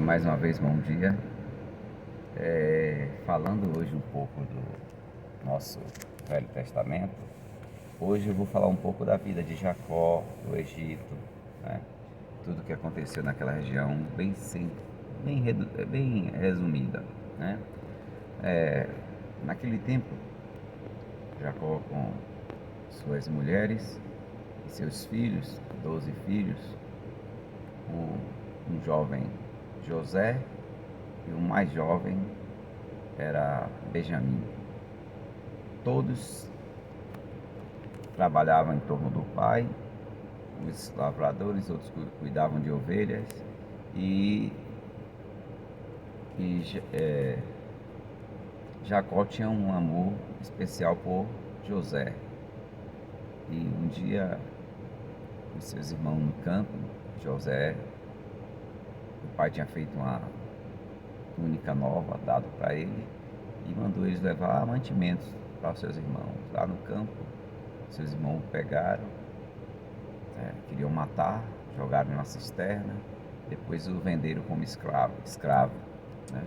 Mais uma vez, bom dia. Falando hoje um pouco do nosso Velho Testamento, hoje eu vou falar um pouco da vida de Jacó, do Egito, né? Tudo que aconteceu naquela região, bem simples, bem resumida, né? Naquele tempo, Jacó com suas mulheres e seus filhos, 12 filhos, um jovem José e o mais jovem era Benjamim. Todos trabalhavam em torno do pai, os lavradores, outros cuidavam de ovelhas e, e Jacó tinha um amor especial por José. E um dia, os seus irmãos no campo, José, o pai tinha feito uma túnica nova dado para ele e mandou eles levar mantimentos para os seus irmãos. Lá no campo, seus irmãos pegaram, queriam matar, jogaram em uma cisterna, depois o venderam como escravo, né?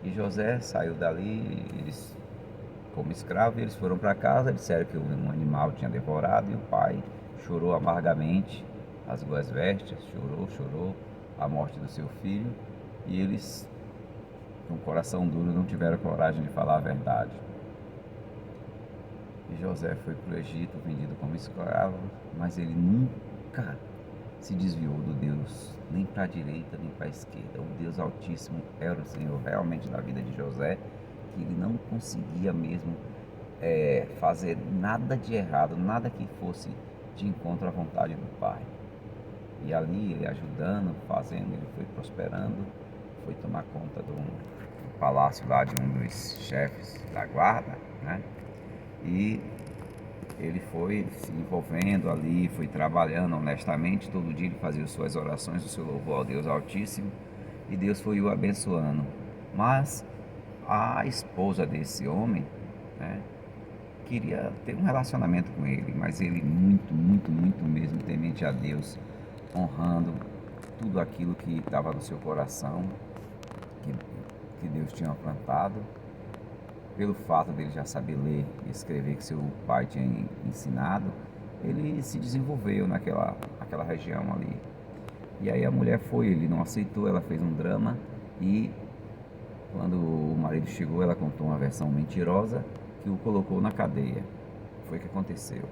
E José saiu dali, eles como escravo, e eles foram para casa, disseram que um animal tinha devorado, e o pai chorou amargamente, rasgou as vestes, chorou a morte do seu filho, e eles, com o coração duro, não tiveram coragem de falar a verdade. E José foi para o Egito, vendido como escravo, mas ele nunca se desviou do Deus, nem para a direita, nem para a esquerda. O Deus Altíssimo era o Senhor realmente na vida de José, que ele não conseguia mesmo fazer nada de errado, nada que fosse de encontro à vontade do Pai. E ali, ele ajudando, fazendo, ele foi prosperando, foi tomar conta do palácio lá de um dos chefes da guarda, né? E ele foi se envolvendo ali, foi trabalhando honestamente, todo dia ele fazia suas orações, o seu louvor ao Deus Altíssimo, e Deus foi o abençoando. Mas a esposa desse homem, né, queria ter um relacionamento com ele, mas ele muito mesmo temente a Deus, honrando tudo aquilo que estava no seu coração, que Deus tinha plantado. Pelo fato dele já saber ler e escrever, que seu pai tinha ensinado, ele se desenvolveu naquela região ali. E aí a mulher foi, ele não aceitou, ela fez um drama, e quando o marido chegou, ela contou uma versão mentirosa que o colocou na cadeia. Foi o que aconteceu.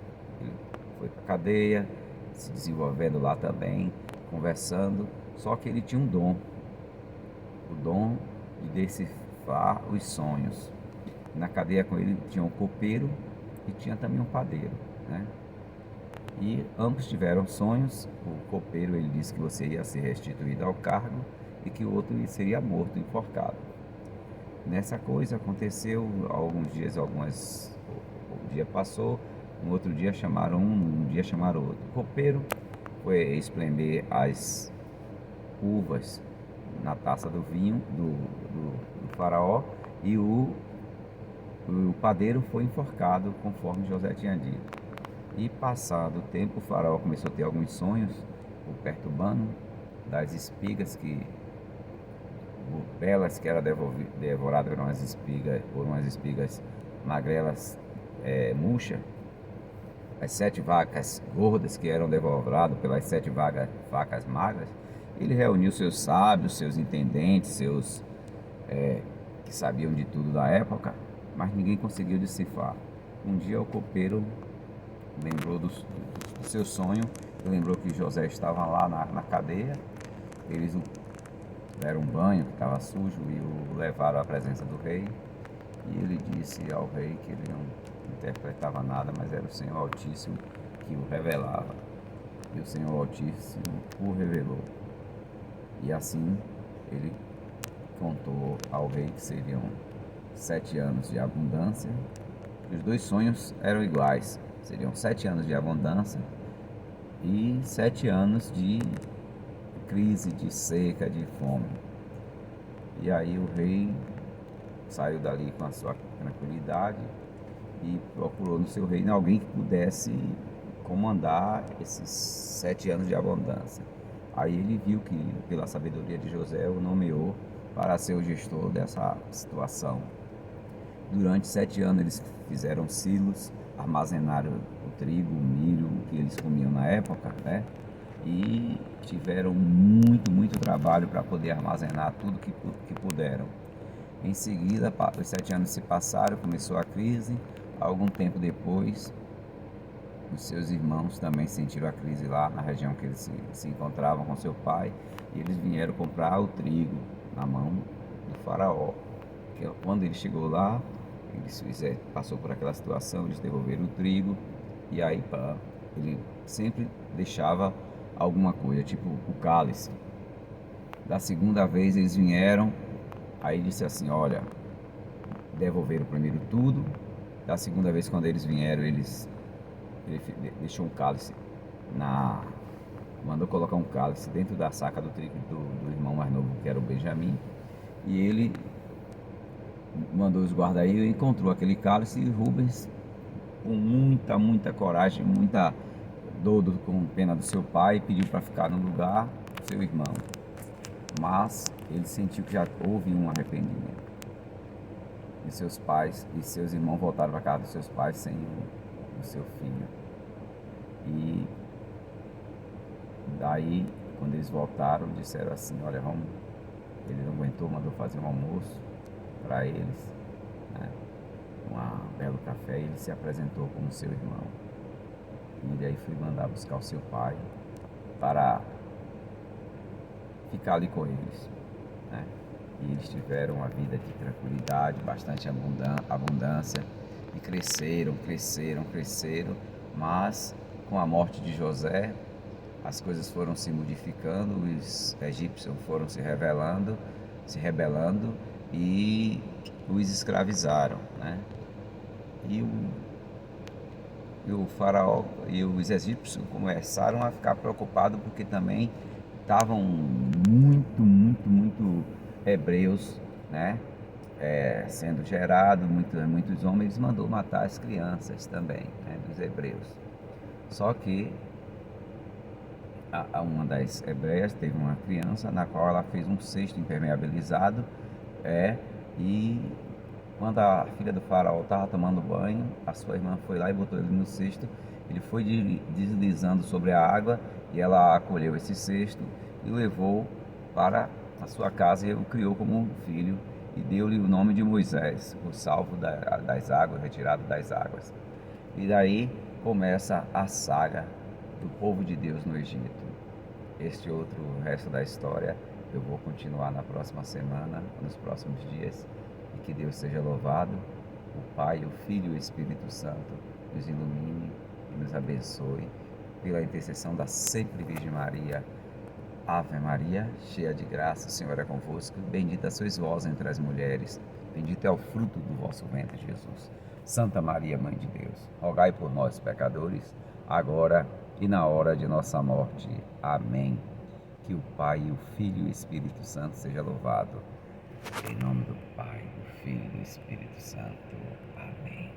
Ele foi para a cadeia, se desenvolvendo lá também, conversando, só que ele tinha um dom, o dom de decifrar os sonhos. Na cadeia com ele tinha um copeiro e tinha também um padeiro, né? E ambos tiveram sonhos. O copeiro, ele disse que você ia ser restituído ao cargo e que o outro seria morto, enforcado. Nessa coisa aconteceu alguns dias, o dia passou, um outro dia chamaram um dia chamaram outro. O copeiro foi espremer as uvas na taça do vinho do faraó, e o padeiro foi enforcado, conforme José tinha dito. E passado o tempo, o faraó começou a ter alguns sonhos, o perturbando, das espigas belas que eram devoradas por umas espigas magrelas, murchas, as 7 vacas gordas que eram devoradas pelas 7 vacas magras. Ele reuniu seus sábios, seus intendentes, seus que sabiam de tudo da época, mas ninguém conseguiu decifrar. Um dia o copeiro lembrou do seu sonho, lembrou que José estava lá na cadeia. Eles o deram um banho, que estava sujo, e o levaram à presença do rei. E ele disse ao rei que ele não interpretava nada, mas era o Senhor Altíssimo que o revelava. E o Senhor Altíssimo o revelou. E assim ele contou ao rei que seriam 7 anos de abundância. E os 2 sonhos eram iguais. Seriam 7 anos de abundância e 7 anos de crise, de seca, de fome. E aí o rei saiu dali com a sua tranquilidade e procurou no seu reino alguém que pudesse comandar esses 7 anos de abundância. Aí ele viu que, pela sabedoria de José, o nomeou para ser o gestor dessa situação. Durante 7 anos eles fizeram silos, armazenaram o trigo, o milho, o que eles comiam na época, né? E tiveram muito trabalho para poder armazenar tudo que puderam. Em seguida, os 7 anos se passaram, começou a crise. Algum tempo depois, os seus irmãos também sentiram a crise lá na região que eles se encontravam com seu pai. E eles vieram comprar o trigo na mão do faraó. Quando ele chegou lá, passou por aquela situação, eles devolveram o trigo. E aí ele sempre deixava alguma coisa, tipo o cálice. Da segunda vez eles vieram, aí disse assim, olha, devolveram primeiro tudo. Da segunda vez quando eles vieram, ele deixou um cálice mandou colocar um cálice dentro da saca do trigo do irmão mais novo, que era o Benjamim. E ele mandou os guardar e encontrou aquele cálice. E Rubens, com muita coragem, muita dor, com pena do seu pai, pediu para ficar no lugar do seu irmão. Mas ele sentiu que já houve um arrependimento. E seus pais e seus irmãos voltaram para casa dos seus pais sem o seu filho. E daí, quando eles voltaram, disseram assim, olha, ele não aguentou, mandou fazer um almoço para eles, né? Um belo café, e ele se apresentou como seu irmão. E daí foi mandar buscar o seu pai para ficar ali com eles, né? E eles tiveram uma vida de tranquilidade, bastante abundância, e cresceram, mas com a morte de José, as coisas foram se modificando, os egípcios foram se rebelando e os escravizaram, né? E o faraó e os egípcios começaram a ficar preocupados porque também estavam muito hebreus, né? Sendo gerados, muitos homens, mandou matar as crianças também, né? Dos hebreus. Só que uma das hebreias teve uma criança na qual ela fez um cesto impermeabilizado, e quando a filha do faraó estava tomando banho, a sua irmã foi lá e botou ele no cesto. Ele foi deslizando sobre a água e ela acolheu esse cesto e levou para a sua casa e o criou como um filho e deu-lhe o nome de Moisés, o salvo das águas, retirado das águas. E daí começa a saga do povo de Deus no Egito. Este outro resto da história eu vou continuar na próxima semana, nos próximos dias. E que Deus seja louvado, o Pai, o Filho e o Espírito Santo nos ilumine e nos abençoe pela intercessão da sempre Virgem Maria. Ave Maria, cheia de graça, o Senhor é convosco. Bendita sois vós entre as mulheres, bendito é o fruto do vosso ventre, Jesus. Santa Maria, Mãe de Deus, rogai por nós, pecadores, agora e na hora de nossa morte. Amém. Que o Pai, o Filho e o Espírito Santo seja louvado. Em nome do Pai, do Filho e do Espírito Santo. Amém.